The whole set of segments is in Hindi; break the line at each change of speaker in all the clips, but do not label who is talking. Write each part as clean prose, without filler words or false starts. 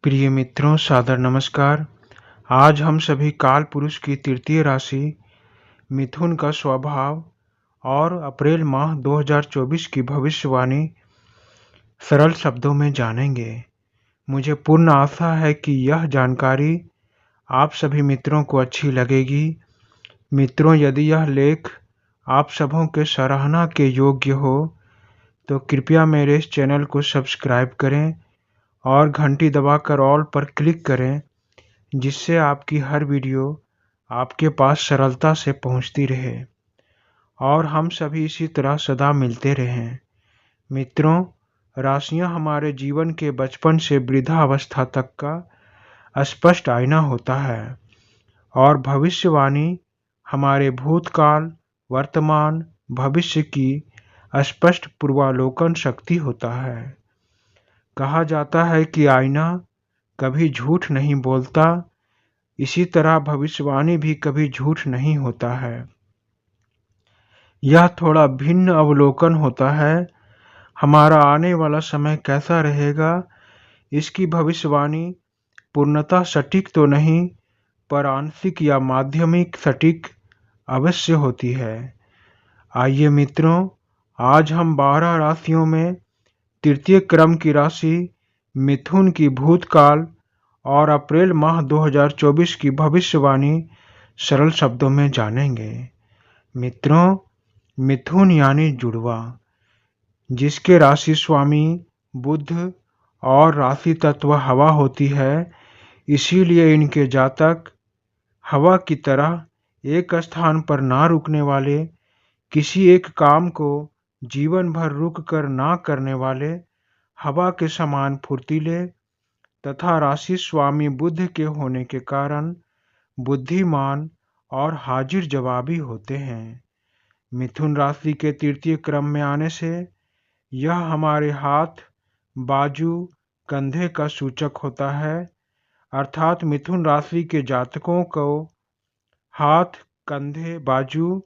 प्रिय मित्रों, सादर नमस्कार। आज हम सभी काल पुरुष की तृतीय राशि मिथुन का स्वभाव और अप्रैल माह 2024 की भविष्यवाणी सरल शब्दों में जानेंगे। मुझे पूर्ण आशा है कि यह जानकारी आप सभी मित्रों को अच्छी लगेगी। मित्रों, यदि यह लेख आप सबों के सराहना के योग्य हो तो कृपया मेरे इस चैनल को सब्सक्राइब करें और घंटी दबाकर ऑल पर क्लिक करें, जिससे आपकी हर वीडियो आपके पास सरलता से पहुंचती रहे और हम सभी इसी तरह सदा मिलते रहें। मित्रों, राशियां हमारे जीवन के बचपन से वृद्धावस्था तक का स्पष्ट आईना होता है और भविष्यवाणी हमारे भूतकाल, वर्तमान, भविष्य की स्पष्ट पूर्वालोकन शक्ति होता है। कहा जाता है कि आईना कभी झूठ नहीं बोलता, इसी तरह भविष्यवाणी भी कभी झूठ नहीं होता है। यह थोड़ा भिन्न अवलोकन होता है। हमारा आने वाला समय कैसा रहेगा, इसकी भविष्यवाणी पूर्णतः सटीक तो नहीं, पर आंशिक या माध्यमिक सटीक अवश्य होती है। आइए मित्रों, आज हम 12 राशियों में तृतीय क्रम की राशि मिथुन की भूतकाल और अप्रैल माह 2024 की भविष्यवाणी सरल शब्दों में जानेंगे। मित्रों, मिथुन यानी जुड़वा, जिसके राशि स्वामी बुध और राशि तत्व हवा होती है, इसीलिए इनके जातक हवा की तरह एक स्थान पर ना रुकने वाले, किसी एक काम को जीवन भर रुक कर ना करने वाले, हवा के समान फुर्तीले तथा राशि स्वामी बुध के होने के कारण बुद्धिमान और हाजिर जवाबी होते हैं। मिथुन राशि के तृतीय क्रम में आने से यह हमारे हाथ, बाजू, कंधे का सूचक होता है। अर्थात मिथुन राशि के जातकों को हाथ, कंधे, बाजू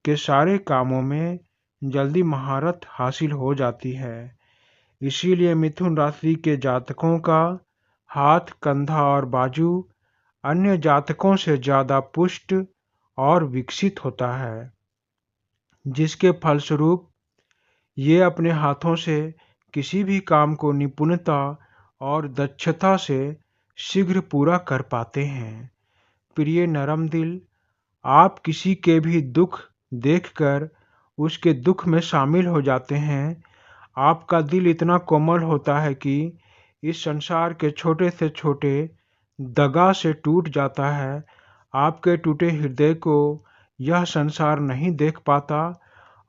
के सारे कामों में जल्दी महारत हासिल हो जाती है। इसीलिए मिथुन राशि के जातकों का हाथ, कंधा और बाजू अन्य जातकों से ज़्यादा पुष्ट और विकसित होता है, जिसके फलस्वरूप ये अपने हाथों से किसी भी काम को निपुणता और दक्षता से शीघ्र पूरा कर पाते हैं। प्रिय नरम दिल, आप किसी के भी दुख देखकर उसके दुख में शामिल हो जाते हैं। आपका दिल इतना कोमल होता है कि इस संसार के छोटे से छोटे दगा से टूट जाता है। आपके टूटे हृदय को यह संसार नहीं देख पाता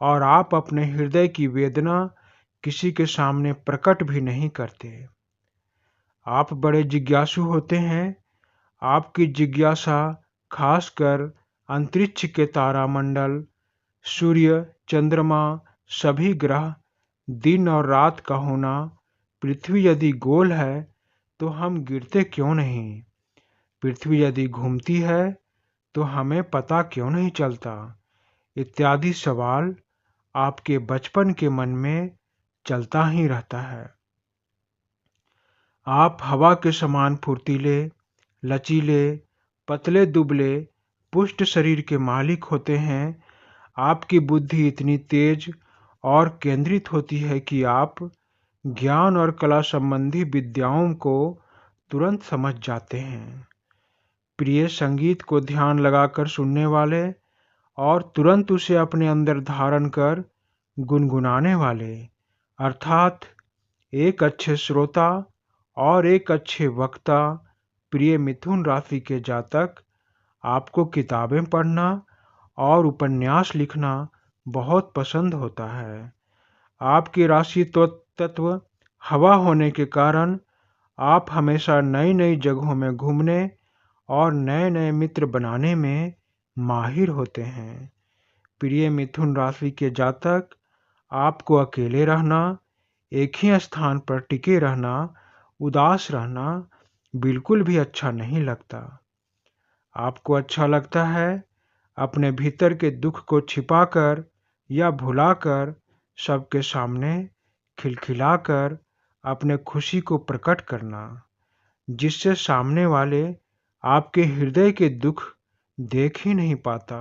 और आप अपने हृदय की वेदना किसी के सामने प्रकट भी नहीं करते। आप बड़े जिज्ञासु होते हैं। आपकी जिज्ञासा खासकर अंतरिक्ष के तारामंडल, सूर्य, चंद्रमा, सभी ग्रह, दिन और रात का होना, पृथ्वी यदि गोल है तो हम गिरते क्यों नहीं, पृथ्वी यदि घूमती है तो हमें पता क्यों नहीं चलता, इत्यादि सवाल आपके बचपन के मन में चलता ही रहता है। आप हवा के समान फुर्तीले, लचीले, पतले दुबले, पुष्ट शरीर के मालिक होते हैं। आपकी बुद्धि इतनी तेज और केंद्रित होती है कि आप ज्ञान और कला संबंधी विद्याओं को तुरंत समझ जाते हैं। प्रिय संगीत को ध्यान लगाकर सुनने वाले और तुरंत उसे अपने अंदर धारण कर गुनगुनाने वाले, अर्थात एक अच्छे श्रोता और एक अच्छे वक्ता, प्रिय मिथुन राशि के जातक, आपको किताबें पढ़ना और उपन्यास लिखना बहुत पसंद होता है। आपकी राशि तत्व हवा होने के कारण आप हमेशा नई नई जगहों में घूमने और नए नए मित्र बनाने में माहिर होते हैं। प्रिय मिथुन राशि के जातक, आपको अकेले रहना, एक ही स्थान पर टिके रहना, उदास रहना बिल्कुल भी अच्छा नहीं लगता। आपको अच्छा लगता है अपने भीतर के दुख को छिपाकर या भुलाकर सबके सामने खिलखिलाकर अपने खुशी को प्रकट करना। जिससे सामने वाले आपके हृदय के दुख देख ही नहीं पाता,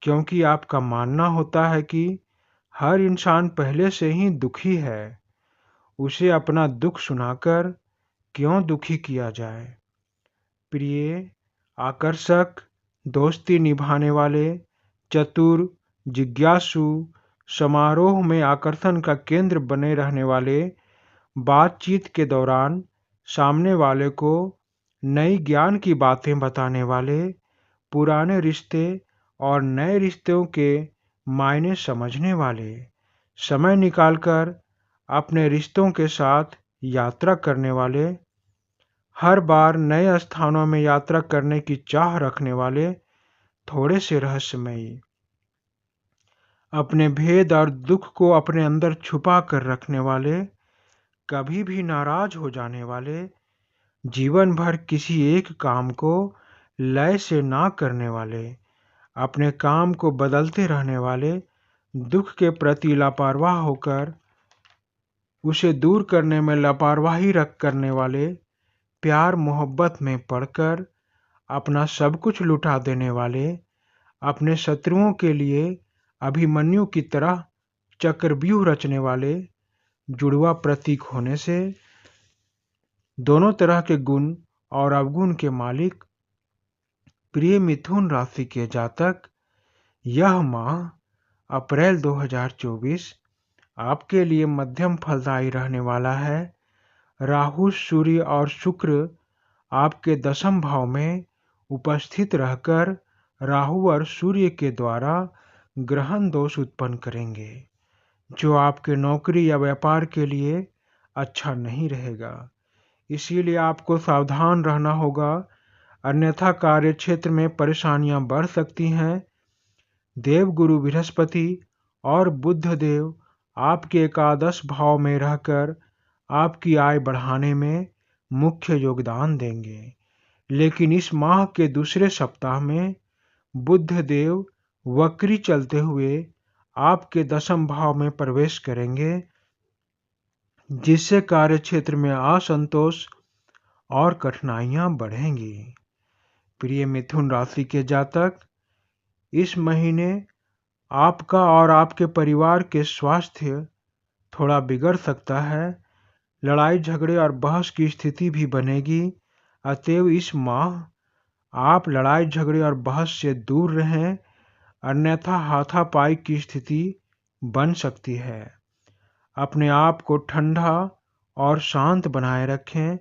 क्योंकि आपका मानना होता है कि हर इंसान पहले से ही दुखी है, उसे अपना दुख सुनाकर क्यों दुखी किया जाए। प्रिय, आकर्षक, दोस्ती निभाने वाले, चतुर, जिज्ञासु, समारोह में आकर्षण का केंद्र बने रहने वाले, बातचीत के दौरान सामने वाले को नई ज्ञान की बातें बताने वाले, पुराने रिश्ते और नए रिश्तों के मायने समझने वाले, समय निकालकर अपने रिश्तों के साथ यात्रा करने वाले, हर बार नए स्थानों में यात्रा करने की चाह रखने वाले, थोड़े से रहस्यमयी, अपने भेद और दुख को अपने अंदर छुपा कर रखने वाले, कभी भी नाराज हो जाने वाले, जीवन भर किसी एक काम को लय से ना करने वाले, अपने काम को बदलते रहने वाले, दुख के प्रति लापरवाह होकर उसे दूर करने में लापरवाही करने वाले, प्यार मोहब्बत में पड़कर अपना सब कुछ लुटा देने वाले, अपने शत्रुओं के लिए अभिमन्यु की तरह चक्रव्यूह रचने वाले, जुड़वा प्रतीक होने से दोनों तरह के गुण और अवगुण के मालिक प्रिय मिथुन राशि के जातक, यह माह अप्रैल 2024 आपके लिए मध्यम फलदायी रहने वाला है। राहु, सूर्य और शुक्र आपके दशम भाव में उपस्थित रहकर राहु और सूर्य के द्वारा ग्रहण दोष उत्पन्न करेंगे, जो आपके नौकरी या व्यापार के लिए अच्छा नहीं रहेगा। इसीलिए आपको सावधान रहना होगा, अन्यथा कार्य क्षेत्र में परेशानियां बढ़ सकती हैं। देवगुरु बृहस्पति और बुध देव आपके एकादश भाव में रहकर आपकी आय बढ़ाने में मुख्य योगदान देंगे, लेकिन इस माह के दूसरे सप्ताह में बुध देव वक्री चलते हुए आपके दशम भाव में प्रवेश करेंगे, जिससे कार्य क्षेत्र में असंतोष और कठिनाइयां बढ़ेंगी। प्रिय मिथुन राशि के जातक, इस महीने आपका और आपके परिवार के स्वास्थ्य थोड़ा बिगड़ सकता है। लड़ाई झगड़े और बहस की स्थिति भी बनेगी, अतएव इस माह आप लड़ाई झगड़े और बहस से दूर रहें, अन्यथा हाथापाई की स्थिति बन सकती है। अपने आप को ठंडा और शांत बनाए रखें।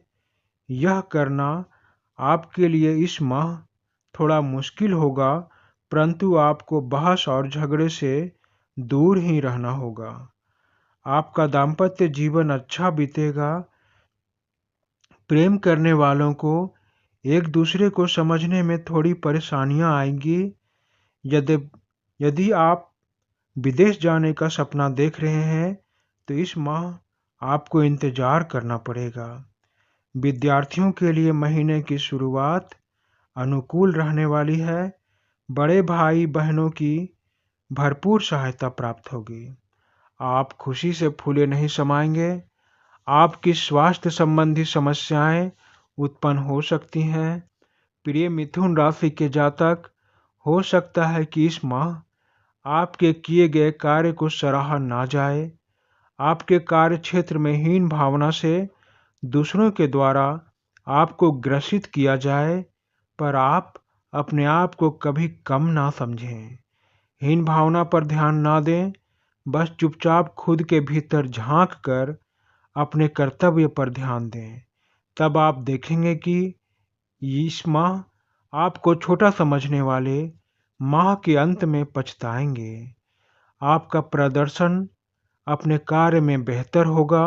यह करना आपके लिए इस माह थोड़ा मुश्किल होगा, परंतु आपको बहस और झगड़े से दूर ही रहना होगा। आपका दाम्पत्य जीवन अच्छा बीतेगा। प्रेम करने वालों को एक दूसरे को समझने में थोड़ी परेशानियां आएंगी। यदि आप विदेश जाने का सपना देख रहे हैं तो इस माह आपको इंतजार करना पड़ेगा। विद्यार्थियों के लिए महीने की शुरुआत अनुकूल रहने वाली है। बड़े भाई बहनों की भरपूर सहायता प्राप्त होगी। आप खुशी से फूले नहीं समाएंगे। आपकी स्वास्थ्य संबंधी समस्याएं उत्पन्न हो सकती हैं। प्रिय मिथुन राशि के जातक, हो सकता है कि इस माह आपके किए गए कार्य को सराहा ना जाए। आपके कार्य क्षेत्र में हीन भावना से दूसरों के द्वारा आपको ग्रसित किया जाए, पर आप अपने आप को कभी कम ना समझें। हीन भावना पर ध्यान ना दें, बस चुपचाप खुद के भीतर झांक कर अपने कर्तव्य पर ध्यान दें। तब आप देखेंगे कि इस माह आपको छोटा समझने वाले माह के अंत में पछताएंगे। आपका प्रदर्शन अपने कार्य में बेहतर होगा।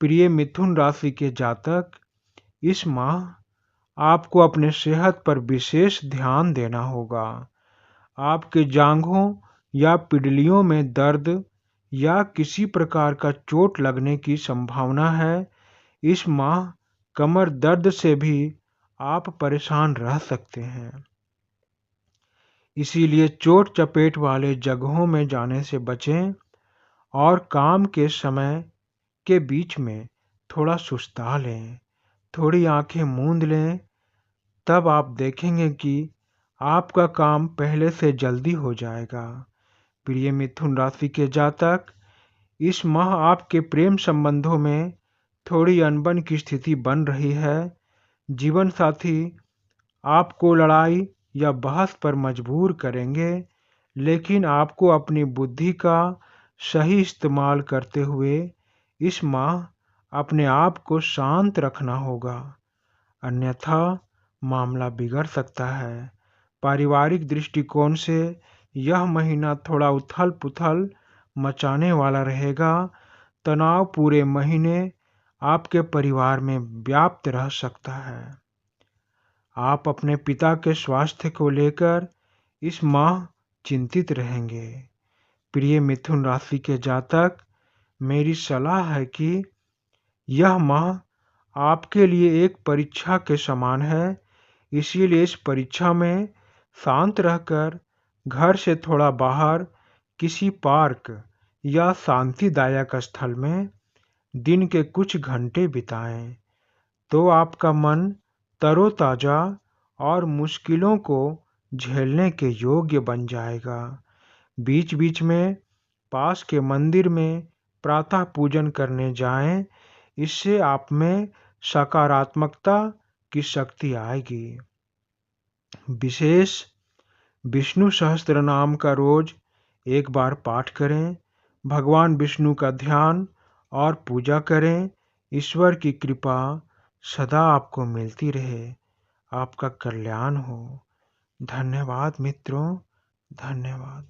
प्रिय मिथुन राशि के जातक, इस माह आपको अपने सेहत पर विशेष ध्यान देना होगा। आपके जांघों या पिंडलियों में दर्द या किसी प्रकार का चोट लगने की संभावना है। इस माह कमर दर्द से भी आप परेशान रह सकते हैं। इसीलिए चोट चपेट वाले जगहों में जाने से बचें और काम के समय के बीच में थोड़ा सुस्ता लें। थोड़ी आंखें मूंद लें, तब आप देखेंगे कि आपका काम पहले से जल्दी हो जाएगा। प्रिय मिथुन राशि के जातक, इस माह आपके प्रेम संबंधों में थोड़ी अनबन की स्थिति बन रही है। जीवन साथी आपको लड़ाई या बहस पर मजबूर करेंगे, लेकिन आपको अपनी बुद्धि का सही इस्तेमाल करते हुए इस माह अपने आप को शांत रखना होगा, अन्यथा मामला बिगड़ सकता है। पारिवारिक दृष्टिकोण से यह महीना थोड़ा उथल-पुथल मचाने वाला रहेगा। तनाव पूरे महीने आपके परिवार में व्याप्त रह सकता है। आप अपने पिता के स्वास्थ्य को लेकर इस माह चिंतित रहेंगे। प्रिय मिथुन राशि के जातक, मेरी सलाह है कि यह माह आपके लिए एक परीक्षा के समान है, इसीलिए इस परीक्षा में शांत रहकर घर से थोड़ा बाहर किसी पार्क या शांतिदायक स्थल में दिन के कुछ घंटे बिताएं, तो आपका मन तरोताजा और मुश्किलों को झेलने के योग्य बन जाएगा। बीच-बीच में पास के मंदिर में प्रातः पूजन करने जाएं, इससे आप में सकारात्मकता की शक्ति आएगी। विशेष विष्णु सहस्त्र नाम का रोज एक बार पाठ करें, भगवान विष्णु का ध्यान और पूजा करें। ईश्वर की कृपा सदा आपको मिलती रहे, आपका कल्याण हो। धन्यवाद मित्रों, धन्यवाद।